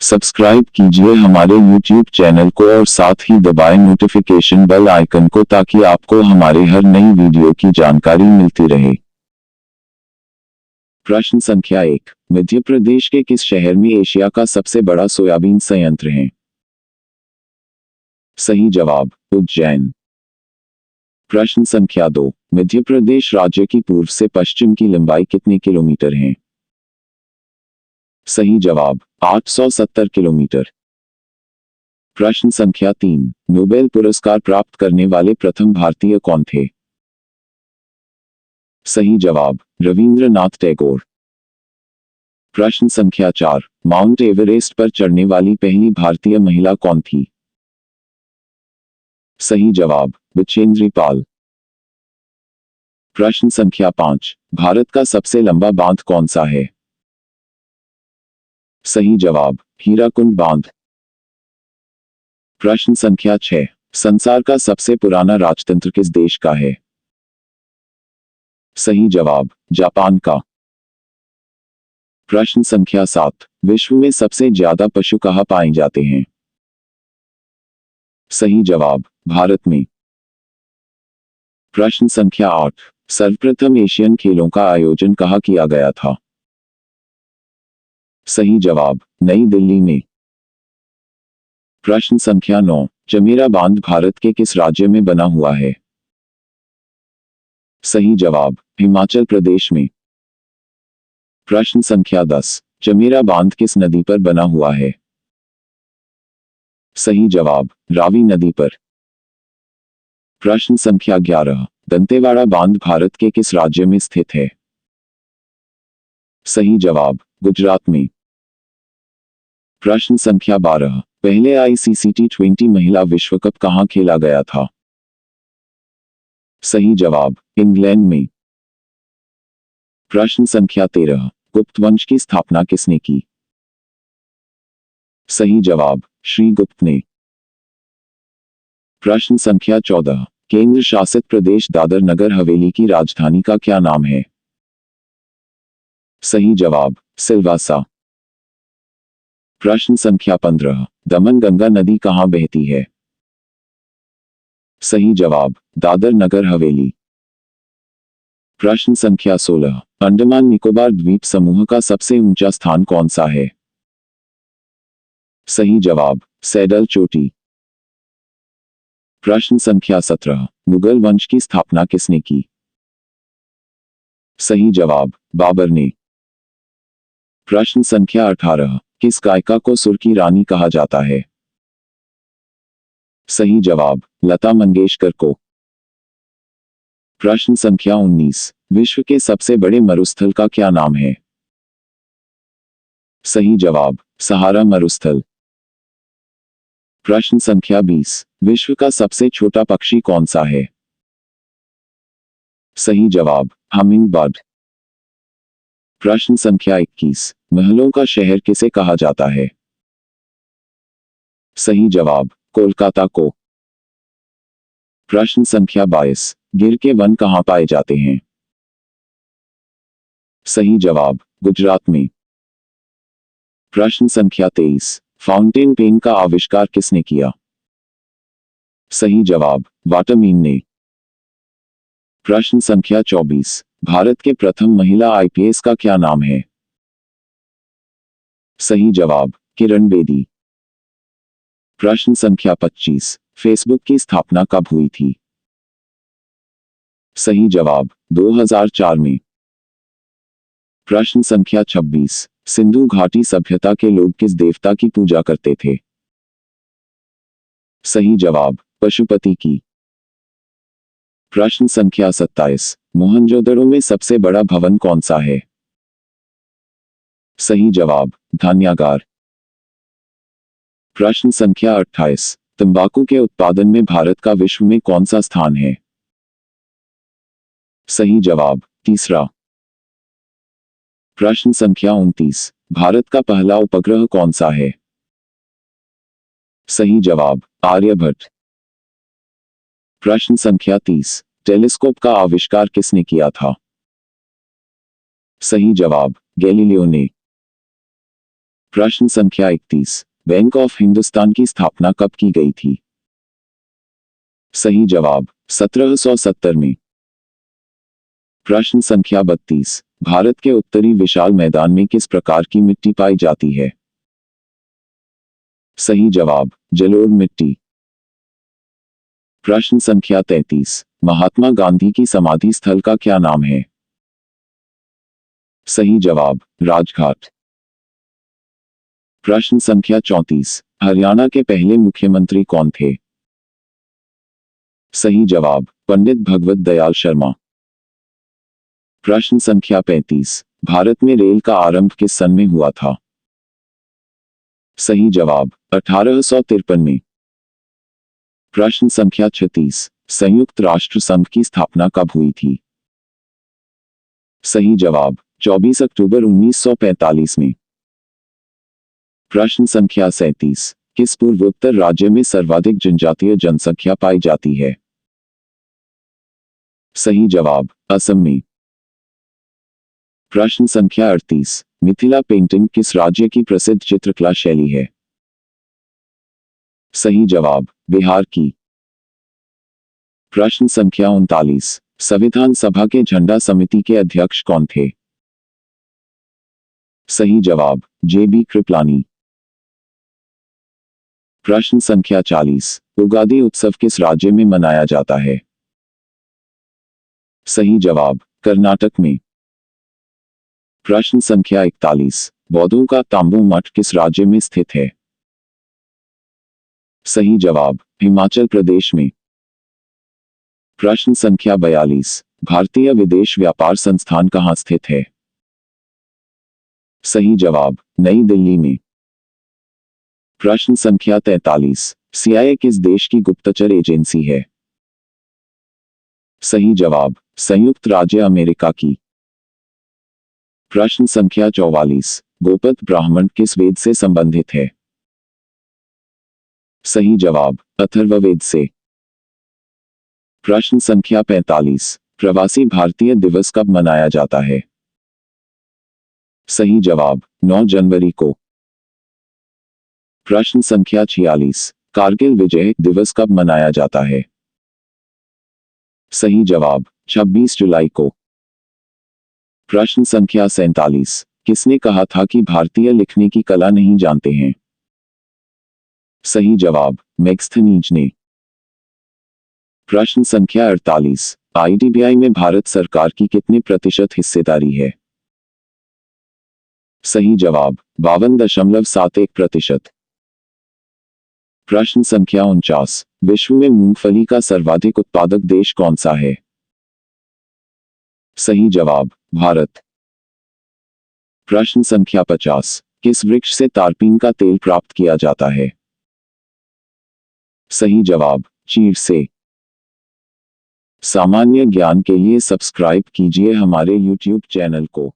Subscribe कीजिए हमारे YouTube channel को और साथ ही दबाएं नोटिफिकेशन बेल आइकन को ताकि आपको हमारे हर नई वीडियो की जानकारी मिलती रहे। प्रश्न संख्या 1। मध्य प्रदेश के किस शहर में एशिया का सबसे बड़ा सोयाबीन संयंत्र है? सही जवाब उज्जैन। प्रश्न संख्या 2। मध्य प्रदेश राज्य की पूर्व से पश्चिम की लंबाई कितने किलोमीटर है? सही जवाब 870 किलोमीटर। प्रश्न संख्या 3। नोबेल पुरस्कार प्राप्त करने वाले प्रथम भारतीय कौन थे? सही जवाब रविंद्रनाथ टैगोर। प्रश्न संख्या 4। माउंट एवरेस्ट पर चढ़ने वाली पहली भारतीय महिला कौन थी? सही जवाब बचेंद्री पाल। प्रश्न संख्या 5। भारत का सबसे लंबा बांध कौन सा है? सही जवाब हीराकुंड बांध। प्रश्न संख्या 6। संसार का सबसे पुराना राजतंत्र किस देश का है? सही जवाब जापान का। प्रश्न संख्या 7। विश्व में सबसे ज्यादा पशु कहाँ पाए जाते हैं? सही जवाब भारत में। प्रश्न संख्या 8। सर्वप्रथम एशियन खेलों का आयोजन कहाँ किया गया था? सही जवाब नई दिल्ली में। प्रश्न संख्या 9। चमेरा बांध भारत के किस राज्य में बना हुआ है? सही जवाब हिमाचल प्रदेश में। प्रश्न संख्या 10। चमेरा बांध किस नदी पर बना हुआ है? सही जवाब रावी नदी पर। प्रश्न संख्या 11। दंतेवाड़ा बांध भारत के किस राज्य में स्थित है? सही जवाब गुजरात में। प्रश्न संख्या 12। पहले आईसीसी T20 महिला विश्व कप कहां खेला गया था? सही जवाब इंग्लैंड में। प्रश्न संख्या 13। गुप्त वंश की स्थापना किसने की? सही जवाब श्रीगुप्त ने। प्रश्न संख्या 14। केंद्र शासित प्रदेश दादर नगर हवेली की राजधानी का क्या नाम है? सही जवाब सिलवासा। प्रश्न संख्या 15। दमन गंगा नदी कहां बहती है? सही जवाब दादर नगर हवेली। प्रश्न संख्या 16। अंडमान निकोबार द्वीप समूह का सबसे ऊंचा स्थान कौन सा है? सही जवाब सैडल चोटी। प्रश्न संख्या 17। मुगल वंश की स्थापना किसने की? सही जवाब बाबर ने। प्रश्न संख्या 18। किस गायिका को सुर की रानी कहा जाता है? सही जवाब लता मंगेशकर को। प्रश्न संख्या 19। विश्व के सबसे बड़े मरुस्थल का क्या नाम है? सही जवाब सहारा मरुस्थल। प्रश्न संख्या 20। विश्व का सबसे छोटा पक्षी कौन सा है? सही जवाब हमिंग बर्ड। प्रश्न संख्या 21। महलों का शहर किसे कहा जाता है? सही जवाब कोलकाता को। प्रश्न संख्या 22। गिर के वन कहां पाए जाते हैं? सही जवाब गुजरात में। प्रश्न संख्या 23। फाउंटेन पेन का आविष्कार किसने किया? सही जवाब वाटरमैन ने। प्रश्न संख्या 24। भारत के प्रथम महिला आईपीएस का क्या नाम है? सही जवाब किरण बेदी। प्रश्न संख्या 25। फेसबुक की स्थापना कब हुई थी? सही जवाब 2004 में। प्रश्न संख्या 26। सिंधु घाटी सभ्यता के लोग किस देवता की पूजा करते थे? सही जवाब पशुपति की। प्रश्न संख्या 27। मोहनजोदड़ो में सबसे बड़ा भवन कौन सा है? सही जवाब धान्यागार। प्रश्न संख्या 28। तंबाकू के उत्पादन में भारत का विश्व में कौन सा स्थान है? सही जवाब तीसरा। प्रश्न संख्या 29। भारत का पहला उपग्रह कौन सा है? सही जवाब आर्यभट्ट। प्रश्न संख्या 30। टेलीस्कोप का आविष्कार किसने किया था? सही जवाब गैलीलियो ने। प्रश्न संख्या 31, बैंक ऑफ हिंदुस्तान की स्थापना कब की गई थी? सही जवाब 1770 में। प्रश्न संख्या 32, भारत के उत्तरी विशाल मैदान में किस प्रकार की मिट्टी पाई जाती है? सही जवाब जलोढ़ मिट्टी। प्रश्न संख्या 33, महात्मा गांधी की समाधि स्थल का क्या नाम है? सही जवाब राजघाट। प्रश्न संख्या 34, हरियाणा के पहले मुख्यमंत्री कौन थे? सही जवाब पंडित भगवत दयाल शर्मा। प्रश्न संख्या 35, भारत में रेल का आरंभ किस सन में हुआ था? सही जवाब 1853 में। प्रश्न संख्या 36, संयुक्त राष्ट्र संघ की स्थापना कब हुई थी? सही जवाब 24 अक्टूबर 1945 में। प्रश्न संख्या 37, किस पूर्वोत्तर राज्य में सर्वाधिक जनजातीय जनसंख्या पाई जाती है? सही जवाब असम में। प्रश्न संख्या 38, मिथिला पेंटिंग किस राज्य की प्रसिद्ध चित्रकला शैली है? सही जवाब बिहार की। प्रश्न संख्या 39, संविधान सभा के झंडा समिति के अध्यक्ष कौन थे? सही जवाब जे.बी. कृपलानी। प्रश्न संख्या 40, उगादि उत्सव किस राज्य में मनाया जाता है? सही जवाब कर्नाटक में। प्रश्न संख्या 41, बौद्धों का तांबू मठ किस राज्य में स्थित है? सही जवाब हिमाचल प्रदेश में। प्रश्न संख्या 42, भारतीय विदेश व्यापार संस्थान कहाँ स्थित है? सही जवाब नई दिल्ली में। प्रश्न संख्या 43, CIA किस देश की गुप्तचर एजेंसी है? सही जवाब संयुक्त राज्य अमेरिका की। प्रश्न संख्या 44, गोपद ब्राह्मण किस वेद से संबंधित है? सही जवाब अथर्ववेद से। प्रश्न संख्या 45, प्रवासी भारतीय दिवस कब मनाया जाता है? सही जवाब 9 जनवरी को। प्रश्न संख्या 46, कारगिल विजय दिवस कब मनाया जाता है? सही जवाब 26 जुलाई को। प्रश्न संख्या 47, किसने कहा था कि भारतीय लिखने की कला नहीं जानते हैं? सही जवाब मेगस्थनीज ने। प्रश्न संख्या 48, IDBI में भारत सरकार की कितने प्रतिशत हिस्सेदारी है? सही जवाब 52.71%। प्रश्न संख्या 49, विश्व में मूंगफली का सर्वाधिक उत्पादक देश कौन सा है? सही जवाब भारत। प्रश्न संख्या 50, किस वृक्ष से तारपीन का तेल प्राप्त किया जाता है? सही जवाब चीड़ से। सामान्य ज्ञान के लिए सब्सक्राइब कीजिए हमारे YouTube चैनल को।